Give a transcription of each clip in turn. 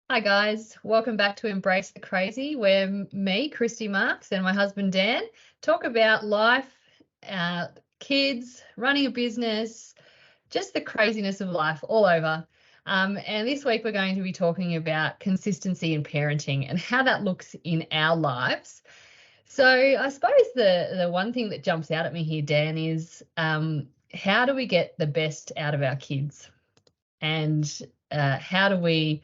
Hi guys, welcome back to Embrace the Crazy, where me, Kristy Marks, and my husband Dan talk about life, uh, kids, running a business, just the craziness of life all over. And this week we're going to be talking about consistency in parenting and how that looks in our lives. So I suppose the one thing that jumps out at me here, Dan, is how do we get the best out of our kids, and how do we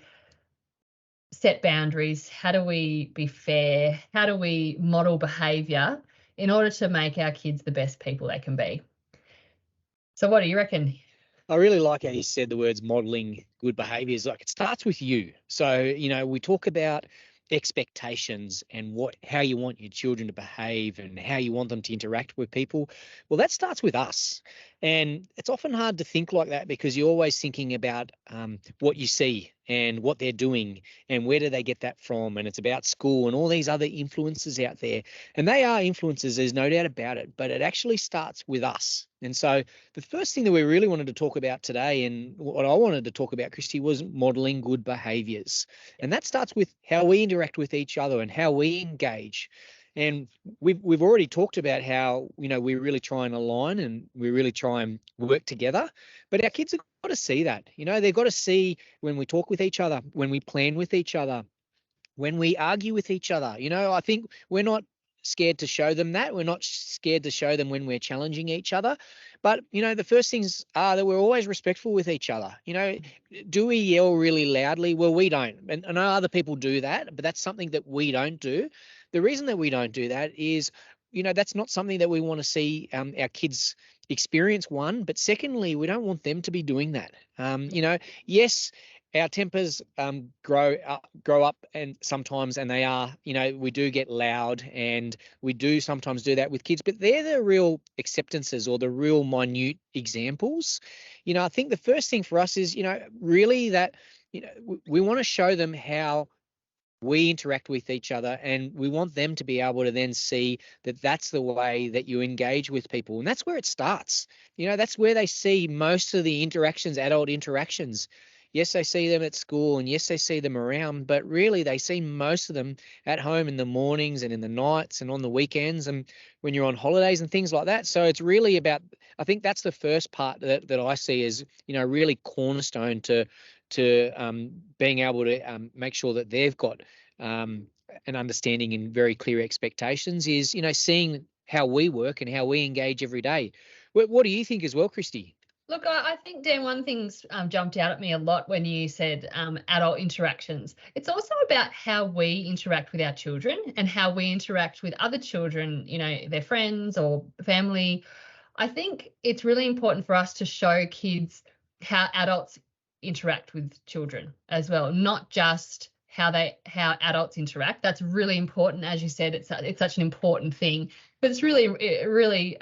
set boundaries? How do we be fair? How do we model behavior in order to make our kids the best people they can be? So what do you reckon? I really like how you said the words modeling good behaviors. Like it starts with you. So, we talk about expectations and how you want your children to behave and how you want them to interact with people. Well, that starts with us. And it's often hard to think like that because you're always thinking about what you see and what they're doing and where do they get that from. And it's about school and all these other influences out there. And they are influences, there's no doubt about it, but it actually starts with us. And so the first thing that we really wanted to talk about today, and what I wanted to talk about, Kristy, was modeling good behaviors. And that starts with how we interact with each other and how we engage. And we've already talked about how, we really try and align and we really try and work together. But our kids have got to see that. They've got to see when we talk with each other, when we plan with each other, when we argue with each other. I think we're not scared to show them that. We're not scared to show them when we're challenging each other. But, the first things are that we're always respectful with each other. Do we yell really loudly? Well, we don't. And I know other people do that, but that's something that we don't do. The reason that we don't do that is, that's not something that we want to see our kids experience, one. But secondly, we don't want them to be doing that. Yes, our tempers grow up and sometimes, and they are, we do get loud and we do sometimes do that with kids, but they're the real acceptances or the real minute examples. I think the first thing for us is, really that, we want to show them how we interact with each other, and we want them to be able to then see that that's the way that you engage with people. And that's where it starts. That's where they see most of the interactions, adult interactions. Yes, they see them at school, and yes, they see them around, but really they see most of them at home in the mornings and in the nights and on the weekends and when you're on holidays and things like that. So it's really about, I think that's the first part that I see as, really cornerstone to being able to make sure that they've got an understanding and very clear expectations is, seeing how we work and how we engage every day. What do you think as well, Kristy? Look, I think, Dan, one thing's jumped out at me a lot when you said adult interactions. It's also about how we interact with our children and how we interact with other children, their friends or family. I think it's really important for us to show kids how adults interact with children as well, not just how adults interact. That's really important. As you said, it's such an important thing, but it's really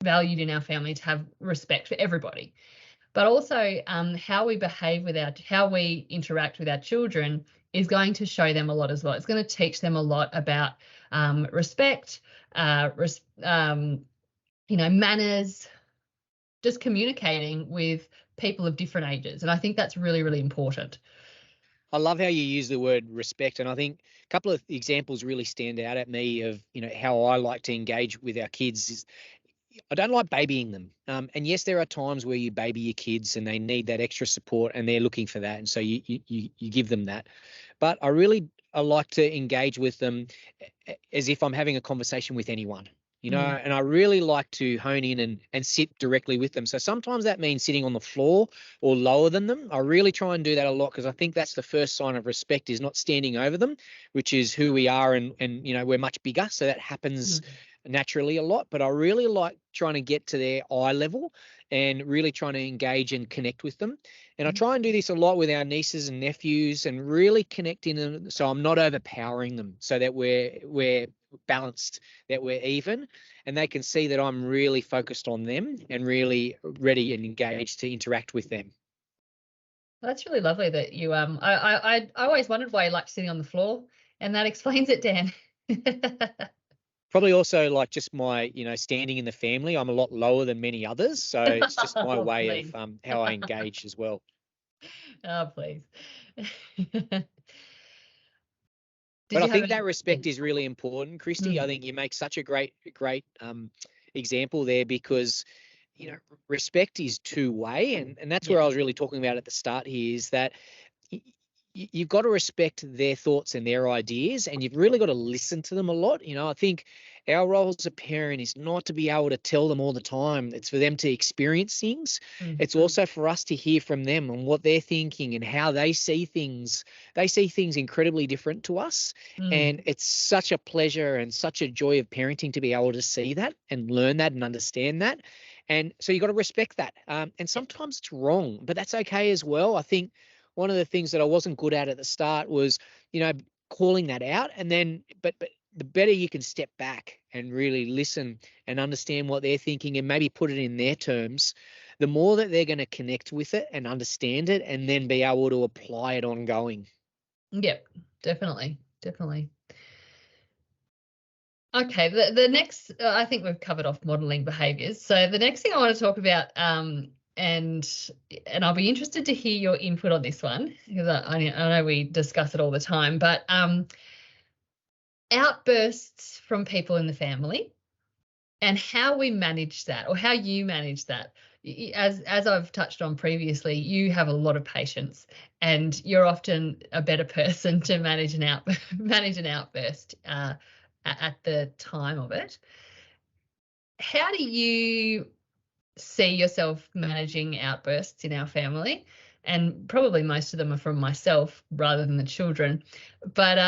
valued in our family to have respect for everybody. But also how we behave how we interact with our children is going to show them a lot as well. It's going to teach them a lot about respect, manners, just communicating with people of different ages. And I think that's really, really important. I love how you use the word respect. And I think a couple of examples really stand out at me of, how I like to engage with our kids is I don't like babying them. And yes, there are times where you baby your kids and they need that extra support and they're looking for that. And so you give them that. But I like to engage with them as if I'm having a conversation with anyone. And I really like to hone in and sit directly with them. So sometimes that means sitting on the floor or lower than them. I really try and do that a lot because I think that's the first sign of respect, is not standing over them, which is who we are. And we're much bigger. So that happens naturally a lot. But I really like trying to get to their eye level and really trying to engage and connect with them. And I try and do this a lot with our nieces and nephews and really connecting them. So I'm not overpowering them, so that we're balanced, that we're even, and they can see that I'm really focused on them and really ready and engaged to interact with them. That's really lovely that you I always wondered why you liked sitting on the floor, and that explains it, Dan. Probably also like just my, standing in the family. I'm a lot lower than many others, so it's just my way Lovely. of how I engage as well. Oh, please. Did But I you have think that any? respect is really important, Christy. I Mm, think you make such a great example there, because respect is two-way, and that's yeah. where I was really talking about at the start here, is that y- you've got to respect their thoughts and their ideas, and you've really got to listen to them a lot. I think our role as a parent is not to be able to tell them all the time. It's for them to experience things. Mm, It's also for us to hear from them and what they're thinking and how they see things. They see things incredibly different to us. mm, And it's such a pleasure and such a joy of parenting to be able to see that and learn that and understand that. And so you've got to respect that. And yeah. sometimes it's wrong, but that's okay as well. I think one of the things that I wasn't good at the start was, you know, calling that out. And then, but the better you can step back and really listen and understand what they're thinking and maybe put it in their terms, the more that they're going to connect with it and understand it and then be able to apply it ongoing. Yep, definitely, definitely. Okay, the next, I think we've covered off modeling behaviors. So the next thing I want to talk about, and I'll be interested to hear your input on this one, because I know we discuss it all the time, but outbursts from people in the family and how we manage that, or how you manage that. As I've touched on previously, you have a lot of patience, and you're often a better person to manage manage an outburst at the time of it. How do you see yourself managing outbursts in our family? And probably most of them are from myself rather than the children. But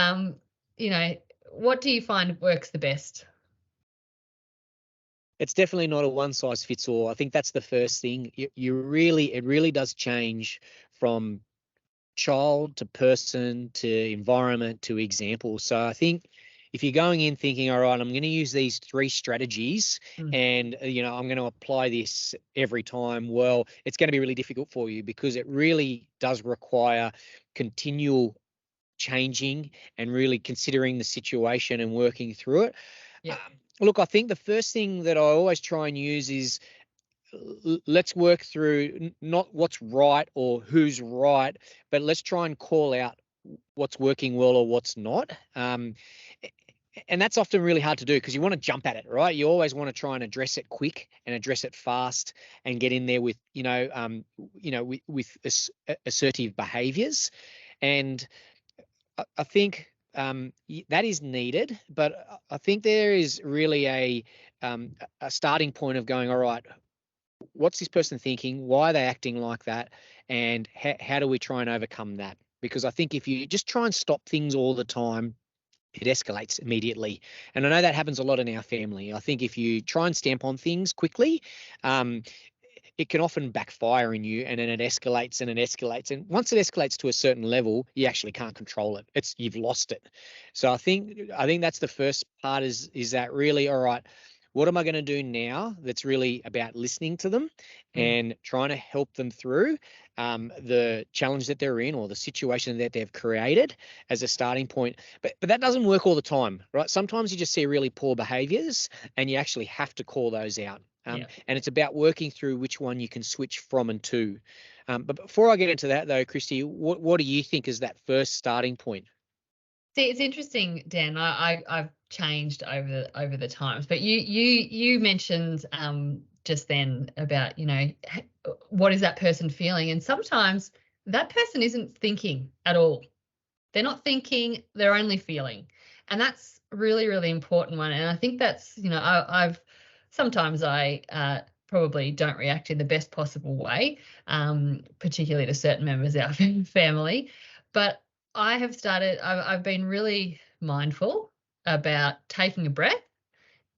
you know, what do you find works the best? It's definitely not a one size fits all. I think that's the first thing. It really does change from child to person to environment to example. So I think if you're going in thinking, all right, I'm going to use these three strategies Mm, and I'm going to apply this every time, well, it's going to be really difficult for you, because it really does require continual changing and really considering the situation and working through it. yeah, Look, I think the first thing that I always try and use is, let's work through not what's right or who's right, but let's try and call out what's working well or what's not. And that's often really hard to do, because you want to jump at it, right? You always want to try and address it quick and address it fast and get in there with, assertive behaviors. And I think that is needed, but I think there is really a starting point of going, all right, what's this person thinking? Why are they acting like that? And how do we try and overcome that? Because I think if you just try and stop things all the time, it escalates immediately. And I know that happens a lot in our family. I think if you try and stamp on things quickly, um, it can often backfire in you, and then it escalates and it escalates. And once it escalates to a certain level, you actually can't control it. You've lost it. So I think that's the first part, is that really, all right, what am I going to do now that's really about listening to them mm, and trying to help them through the challenge that they're in or the situation that they've created as a starting point. But that doesn't work all the time, right? Sometimes you just see really poor behaviors and you actually have to call those out. yeah. And it's about working through which one you can switch from and to. But before I get into that, though, Kristy, what do you think is that first starting point? See, it's interesting, Dan. I've changed over the times, but you mentioned just then about, what is that person feeling, and sometimes that person isn't thinking at all. They're not thinking, they're only feeling. And that's really, really important one. And I think that's, I've sometimes I probably don't react in the best possible way, particularly to certain members of our family. But I've been really mindful about taking a breath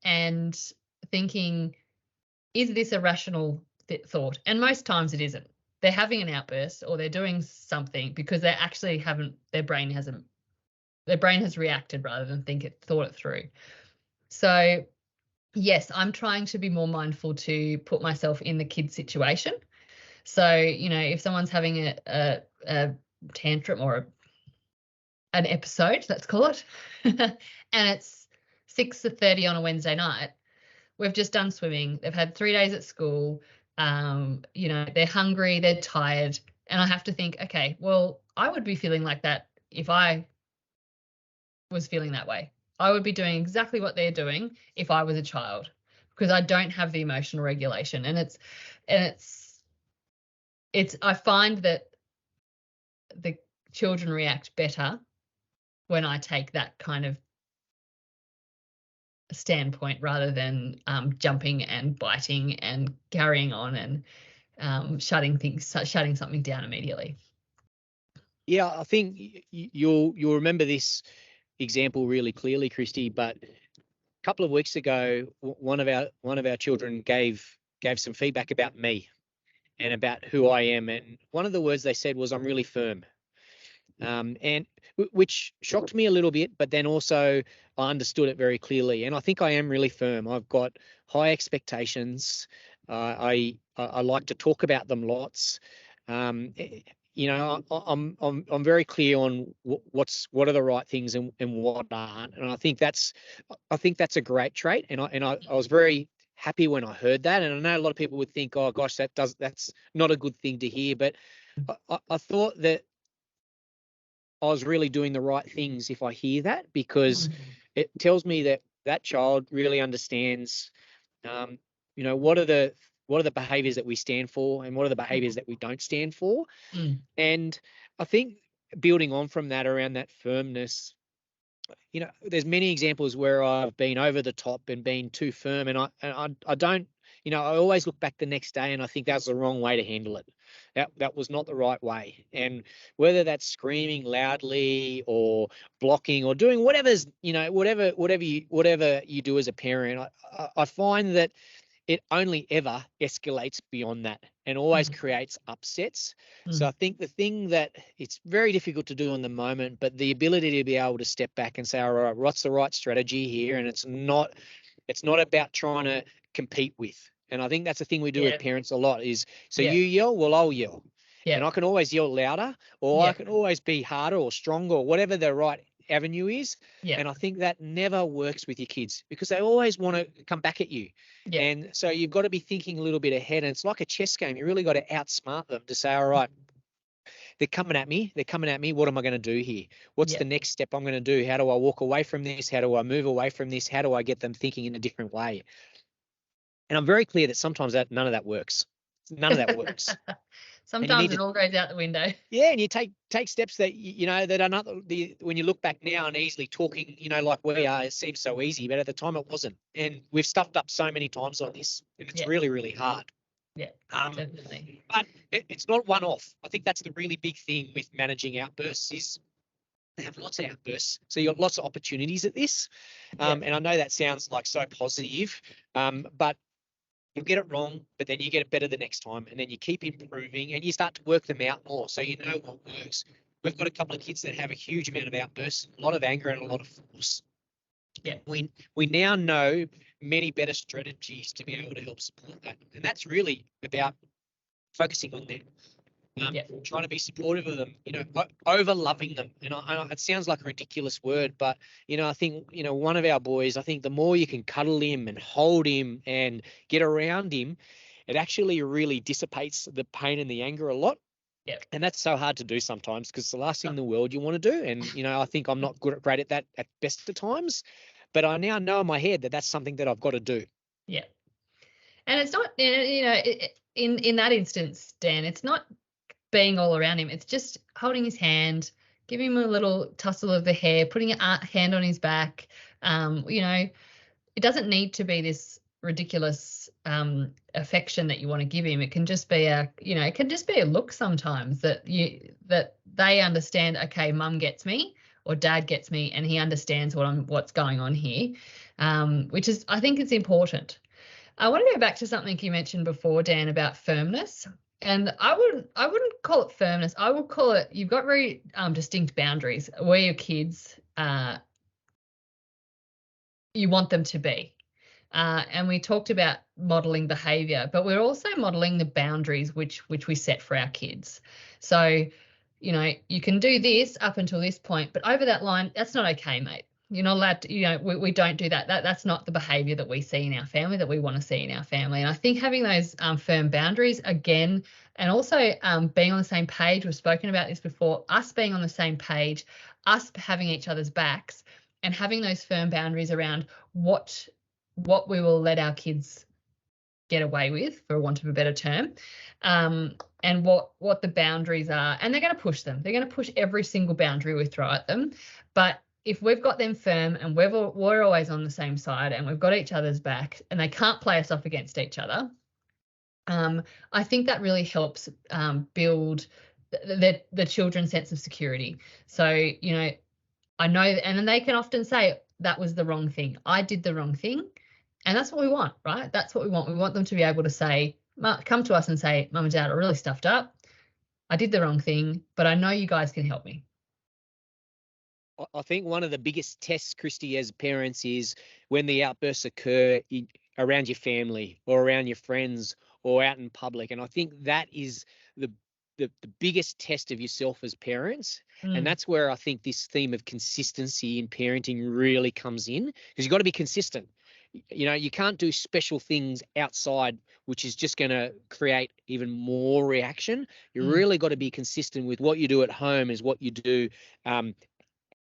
and thinking, is this a rational thought? And most times it isn't. They're having an outburst or they're doing something because they actually haven't, their brain has reacted rather than thought it through. So yes, I'm trying to be more mindful to put myself in the kid situation. So, if someone's having a tantrum or an episode, let's call it, and it's 6:30 on a Wednesday night, we've just done swimming. They've had 3 days at school. They're hungry, they're tired, And I have to think, okay, well, I would be feeling like that if I was feeling that way. I would be doing exactly what they're doing if I was a child, because I don't have the emotional regulation. And I find that the children react better when I take that kind of standpoint rather than jumping and biting and carrying on and shutting something down immediately. Yeah, I think you'll remember this example really clearly, Kristy. But a couple of weeks ago, one of our children gave some feedback about me and about who I am, and one of the words they said was, "I'm really firm," and which shocked me a little bit. But then also I understood it very clearly, and I think I am really firm. I've got high expectations. I like to talk about them lots. I'm very clear on what are the right things and what aren't, and I think that's a great trait. And I was very happy when I heard that. And I know a lot of people would think, oh gosh, that's not a good thing to hear, but I thought that I was really doing the right things if I hear that, because it tells me that that child really understands, what are the behaviors that we stand for and what are the behaviors that we don't stand for. And I think building on from that, around that firmness, there's many examples where I've been over the top and been too firm, and I don't, I always look back the next day and I think that's the wrong way to handle it. That was not the right way. And whether that's screaming loudly or blocking or doing whatever's, whatever you do as a parent, I find that it only ever escalates beyond that and always creates upsets. So I think the thing that it's very difficult to do in the moment, but the ability to be able to step back and say, all right, what's the right strategy here? And it's not about trying to compete with. And I think that's the thing we do with parents a lot is, you yell, well, I'll yell. And I can always yell louder, or I can always be harder or stronger, or whatever the right avenue is. And I think that never works with your kids, because they always want to come back at you. And so you've got to be thinking a little bit ahead. And it's like a chess game. You really got to outsmart them to say, all right, they're coming at me. What am I going to do here? What's the next step I'm going to do? How do I walk away from this? How do I move away from this? How do I get them thinking in a different way? And I'm very clear that sometimes none of that works. None of that works. Sometimes it all goes out the window. Yeah, and you take steps that that are not when you look back now and easily talking, like we are, it seems so easy, but at the time it wasn't. And we've stuffed up so many times on this, and it's really, really hard. Yeah, definitely. But it's not one off. I think that's the really big thing with managing outbursts is they have lots of outbursts. So you've got lots of opportunities at this. And I know that sounds like so positive, but you'll get it wrong, but then you get it better the next time, and then you keep improving and you start to work them out more, so you know what works. We've got a couple of kids that have a huge amount of outbursts, a lot of anger and a lot of force. Yeah, we now know many better strategies to be able to help support that, and that's really about focusing on them. Trying to be supportive of them, over loving them. And it sounds like a ridiculous word, but, I think, one of our boys, I think the more you can cuddle him and hold him and get around him, it actually really dissipates the pain and the anger a lot. Yeah. And that's so hard to do sometimes, because it's the last thing in the world you want to do. And, I think I'm not great at that at best of times, but I now know in my head that that's something that I've got to do. Yeah. And it's not, in that instance, Dan, it's not being all around him. It's just holding his hand, giving him a little tussle of the hair, putting a hand on his back. It doesn't need to be this ridiculous affection that you want to give him. It can just be a look sometimes that they understand, okay, mum gets me or dad gets me, and he understands what's going on here, which is, I think it's important. I want to go back to something you mentioned before, Dan, about firmness. And I wouldn't call it firmness. I would call it, you've got very distinct boundaries where your kids, you want them to be. And we talked about modeling behavior, but we're also modeling the boundaries which we set for our kids. So, you can do this up until this point, but over that line, that's not okay, mate. You're not allowed to, we don't do that. That's not the behavior that we see in our family, that we want to see in our family. And I think having those firm boundaries, again, And also being on the same page. We've spoken about this before, us being on the same page, us having each other's backs, and having those firm boundaries around what we will let our kids get away with, for want of a better term, and what the boundaries are. And they're going to push them. They're going to push every single boundary we throw at them. But if we've got them firm and we're always on the same side and we've got each other's back and they can't play us off against each other, I think that really helps build the children's sense of security. So, you know, I know, and then they can often say, that was the wrong thing. I did the wrong thing. And that's what we want, right? That's what we want. We want them to be able to say, come to us and say, Mum and Dad, I really stuffed up. I did the wrong thing, but I know you guys can help me. I think one of the biggest tests, Kristy, as parents is when the outbursts occur around your family or around your friends or out in public. And I think that is the biggest test of yourself as parents. And that's where I think this theme of consistency in parenting really comes in, because you've got to be consistent. You know, you can't do special things outside, which is just going to create even more reaction. You really got to be consistent with what you do at home is what you do out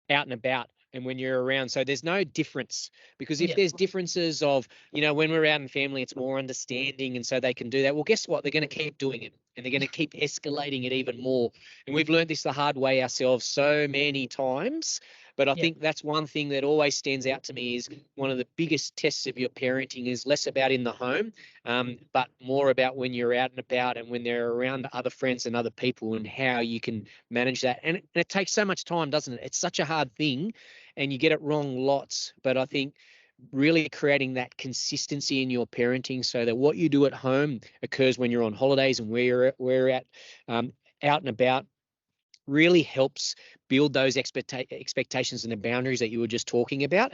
and about and when you're around. So there's no difference, because if there's differences of, you know, when we're out in family, it's more understanding. And so they can do that. Well, guess what? They're going to keep doing it, and they're going to keep escalating it even more. And we've learned this the hard way ourselves so many times. But I think that's one thing that always stands out to me is one of the biggest tests of your parenting is less about in the home, but more about when you're out and about and when they're around other friends and other people, and how you can manage that. And it takes so much time, doesn't it? It's such a hard thing, and you get it wrong lots. But I think really creating that consistency in your parenting so that what you do at home occurs when you're on holidays and where you're at out and about really helps build those expectations and the boundaries that you were just talking about.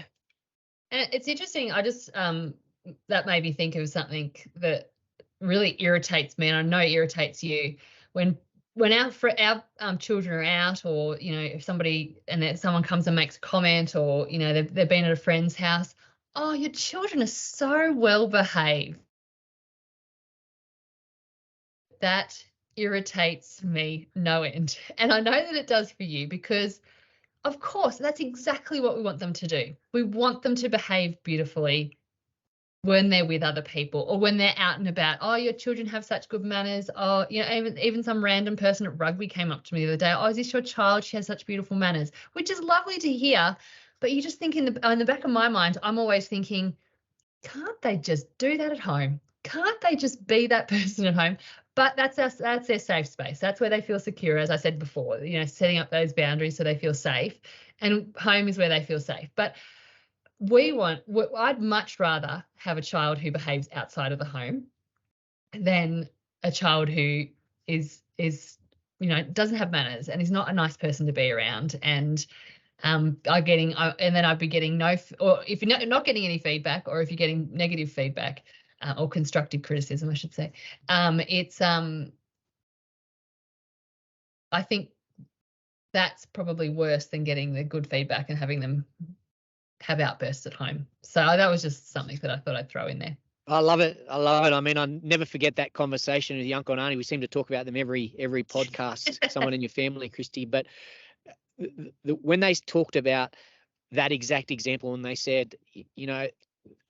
And it's interesting. I just that made me think of something that really irritates me, and I know it irritates you when our children are out, or you know, if someone comes and makes a comment, or you know, they've been at a friend's house. Oh, your children are so well behaved. That irritates me no end, and I know that it does for you, because of course that's exactly what we want them to do. We want them to behave beautifully when they're with other people or when they're out and about. Oh, your children have such good manners. Oh, you know, even some random person at rugby came up to me the other day. Oh, is this your child? She has such beautiful manners, which is lovely to hear. But you just think in the back of my mind, I'm always thinking, can't they just do that at home? Can't they just be that person at home? But that's their safe space. That's where they feel secure, as I said before, you know, setting up those boundaries so they feel safe. And home is where they feel safe. But I'd much rather have a child who behaves outside of the home than a child who is you know, doesn't have manners and is not a nice person to be around, and and then I'd be getting or if you're not getting any feedback, or if you're getting negative feedback or constructive criticism, I should say, it's I think that's probably worse than getting the good feedback and having them have outbursts at home. So that was just something that I thought I'd throw in there. I love it. I love it. I mean, I never forget that conversation with your uncle and auntie. We seem to talk about them every podcast, someone in your family, Kristy. But when they talked about that exact example, and they said, you know,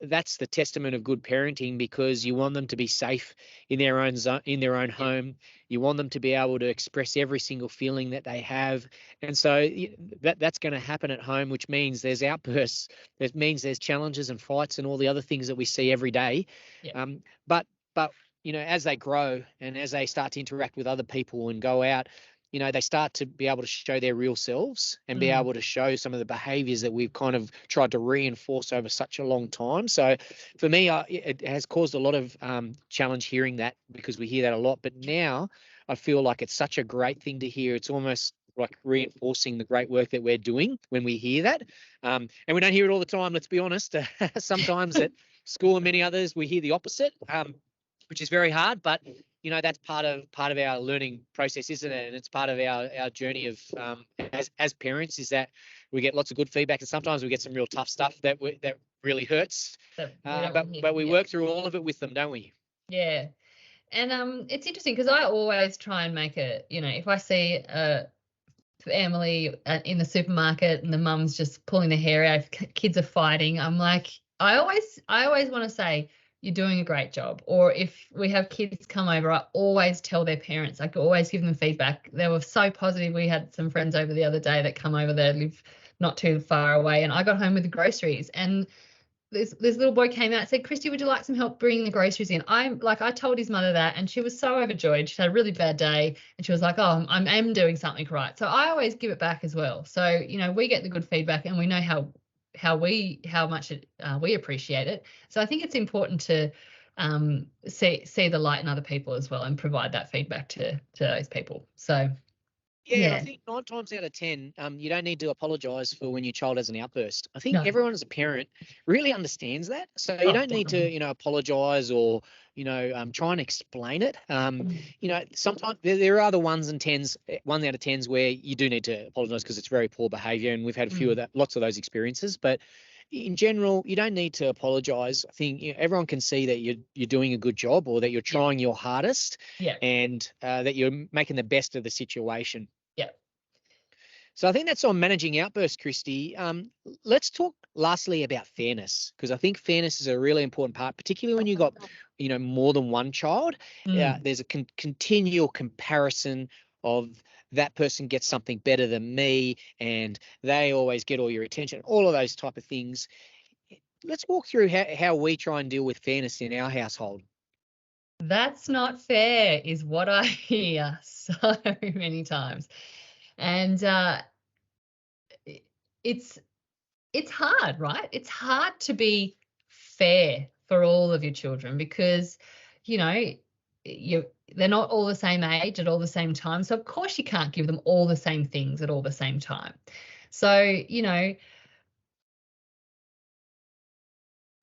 that's the testament of good parenting, because you want them to be safe in their own zone, in their own home. You want them to be able to express every single feeling that they have. And so that's going to happen at home, which means there's outbursts. That means there's challenges and fights and all the other things that we see every day. Yeah. But you know, as they grow and as they start to interact with other people and go out, you know, they start to be able to show their real selves and be able to show some of the behaviors that we've kind of tried to reinforce over such a long time. So for me, it has caused a lot of challenge hearing that, because we hear that a lot. But now I feel like it's such a great thing to hear. It's almost like reinforcing the great work that we're doing when we hear that. And we don't hear it all the time, let's be honest. Sometimes at school and many others, we hear the opposite, which is very hard. But you know, that's part of our learning process, isn't it? And it's part of our journey of as parents, is that we get lots of good feedback, and sometimes we get some real tough stuff that really hurts. But we work through all of it with them, don't we? Yeah. And it's interesting because I always try and make it, if I see a family in the supermarket and the mum's just pulling their hair out, if kids are fighting, I'm like, I always want to say, you're doing a great job. Or if we have kids come over, I always tell their parents, I always give them feedback. They were so positive. We had some friends over the other day that come over there, live not too far away, and I got home with the groceries, and this little boy came out and said, Kristy, would you like some help bringing the groceries in? I told his mother that, and she was so overjoyed. She had a really bad day, and she was like, oh, I'm doing something right. So I always give it back as well. So, we get the good feedback, and we know how much we appreciate it. So I think it's important to see the light in other people as well, and provide that feedback to those people. So Yeah, and I yeah. think 9 times out of 10, you don't need to apologise for when your child has an outburst. I think No. everyone as a parent really understands that. So you Oh, don't need to, definitely. apologise or, try and explain it. Sometimes there are the 1s and 10s, 1 out of 10s where you do need to apologise because it's very poor behaviour, and we've had a few of that, lots of those experiences. But in general, you don't need to apologise. I think everyone can see that you're doing a good job, or that you're Yeah. trying your hardest, Yeah. and that you're making the best of the situation. Yeah. So I think that's on managing outbursts, Kristy. Let's talk lastly about fairness, because I think fairness is a really important part, particularly when you've got, more than one child. Mm. There's a continual comparison of that person gets something better than me, and they always get all your attention, all of those type of things. Let's walk through how we try and deal with fairness in our household. That's not fair is what I hear so many times. And it's it's hard, right? It's hard to be fair for all of your children because, you know, you they're not all the same age at all the same time. So of course you can't give them all the same things at all the same time. So,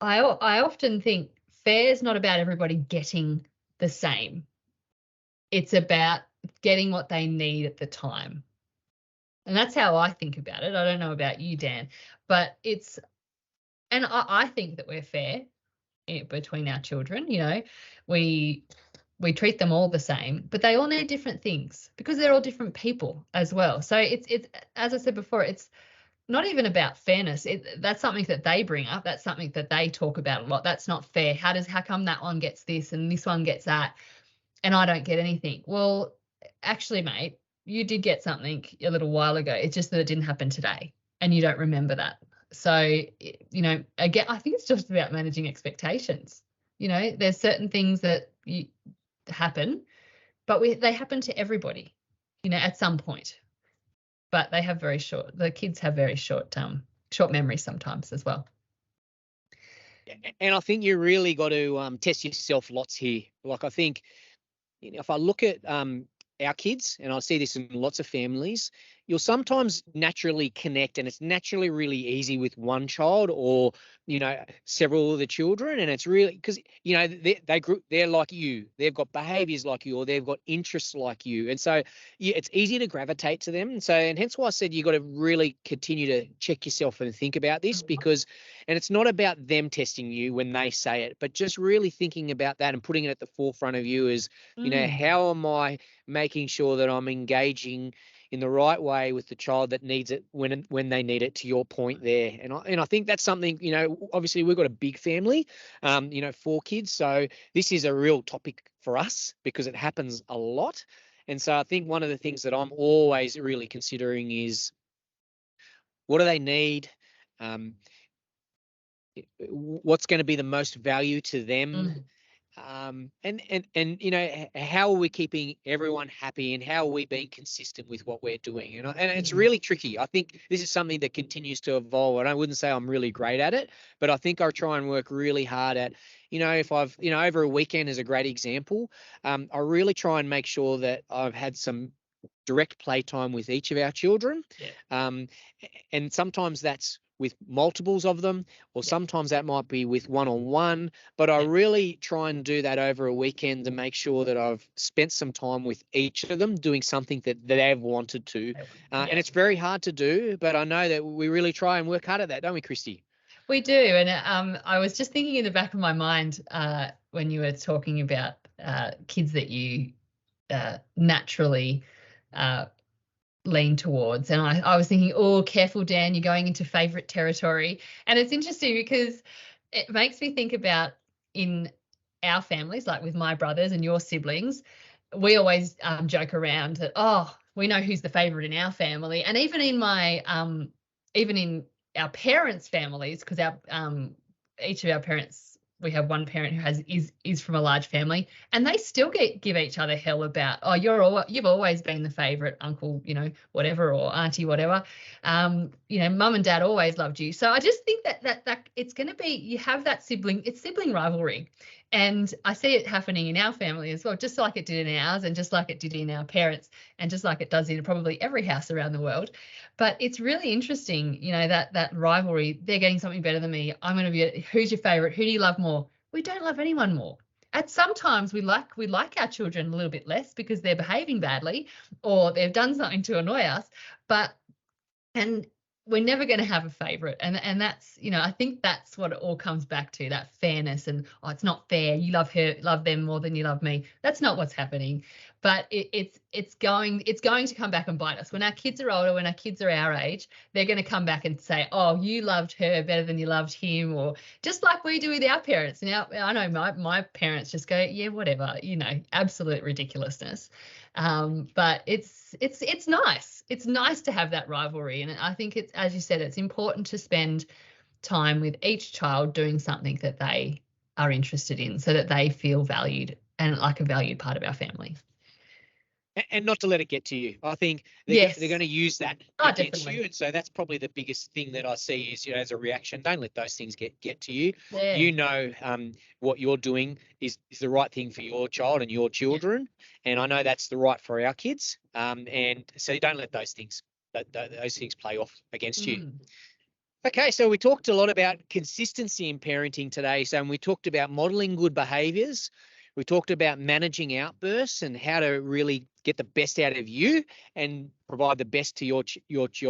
I often think fair is not about everybody getting the same. It's about getting what they need at the time. And that's how I think about it. I don't know about you, Dan, but I think that we're fair between our children. We treat them all the same, but they all need different things because they're all different people as well. So it's as I said before, it's not even about fairness. That's something that they bring up. That's something that they talk about a lot. That's not fair. How come that one gets this and this one gets that and I don't get anything? Well, actually, mate, you did get something a little while ago. It's just that it didn't happen today and you don't remember that. So, again, I think it's just about managing expectations. There's certain things that happen, but they happen to everybody, at some point. But the kids have very short memories sometimes as well. And I think you really got to test yourself lots here. Like, I think, if I look at our kids, and I see this in lots of families, you'll sometimes naturally connect, and it's naturally really easy with one child or, several of the children. And it's really because, they're like you, they've got behaviors like you, or they've got interests like you. And so it's easy to gravitate to them. And hence why I said you got to really continue to check yourself and think about this, because, and it's not about them testing you when they say it, but just really thinking about that and putting it at the forefront of you is, how am I making sure that I'm engaging in the right way with the child that needs it when they need it, to your point there. And I think that's something, obviously we've got a big family, 4 kids. So this is a real topic for us because it happens a lot. And so I think one of the things that I'm always really considering is, what do they need? What's going to be the most value to them? And how are we keeping everyone happy, and how are we being consistent with what we're doing? And it's really tricky. I think this is something that continues to evolve. And I wouldn't say I'm really great at it, but I think I try and work really hard at, if I've, over a weekend is a great example. I really try and make sure that I've had some direct playtime with each of our children. And sometimes that's with multiples of them, or sometimes that might be with one-on-one, but I really try and do that over a weekend to make sure that I've spent some time with each of them doing something that they've wanted to. And it's very hard to do, but I know that we really try and work hard at that, don't we, Kristy? We do. And I was just thinking in the back of my mind when you were talking about kids that you naturally lean towards. And I was thinking, oh, careful, Dan, you're going into favorite territory. And it's interesting because it makes me think about in our families, like with my brothers and your siblings, we always joke around that, oh, we know who's the favorite in our family. And even in even in our parents' families, because our each of our parents, we have one parent who is from a large family, and they still give each other hell about, oh, you've always been the favorite, uncle, whatever, or auntie, whatever. Mum and dad always loved you. So I just think that it's going to be, you have that sibling rivalry. And I see it happening in our family as well, just like it did in ours, and just like it did in our parents, and just like it does in probably every house around the world. But it's really interesting, that rivalry. They're getting something better than me. I'm going to be, who's your favorite? Who do you love more? We don't love anyone more. At sometimes we like our children a little bit less because they're behaving badly or they've done something to annoy us. And we're never going to have a favorite. And that's, I think that's what it all comes back to, that fairness. And, oh, it's not fair. You love them more than you love me. That's not what's happening. But it's going to come back and bite us. When our kids are older, when our kids are our age, they're going to come back and say, oh, you loved her better than you loved him, or just like we do with our parents. Now, I know my parents just go, yeah, whatever, absolute ridiculousness. But it's nice. It's nice to have that rivalry. And I think it's, as you said, it's important to spend time with each child doing something that they are interested in so that they feel valued and like a valued part of our family. And not to let it get to you. I think they're going to use that against definitely. you. And so that's probably the biggest thing that I see is, as a reaction, don't let those things get to you. Yeah. What you're doing is the right thing for your child and your children. Yeah. And I know that's the right for our kids. And so don't let those things play off against you. Okay, so we talked a lot about consistency in parenting today. So we talked about modeling good behaviors. We talked about managing outbursts and how to really get the best out of you and provide the best to your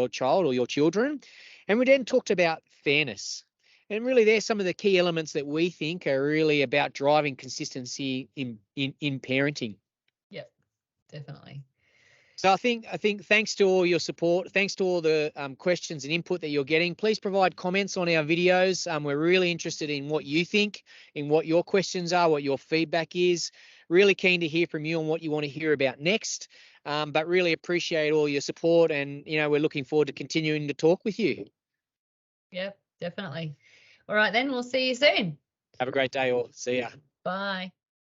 child or your children. And we then talked about fairness. And really, there's some of the key elements that we think are really about driving consistency in parenting. Yep, definitely. So I think thanks to all your support, thanks to all the questions and input that you're getting, please provide comments on our videos. We're really interested in what you think, in what your questions are, what your feedback is. Really keen to hear from you on what you want to hear about next, but really appreciate all your support, and we're looking forward to continuing to talk with you. Yep, definitely. All right, then we'll see you soon. Have a great day all. See ya. Bye.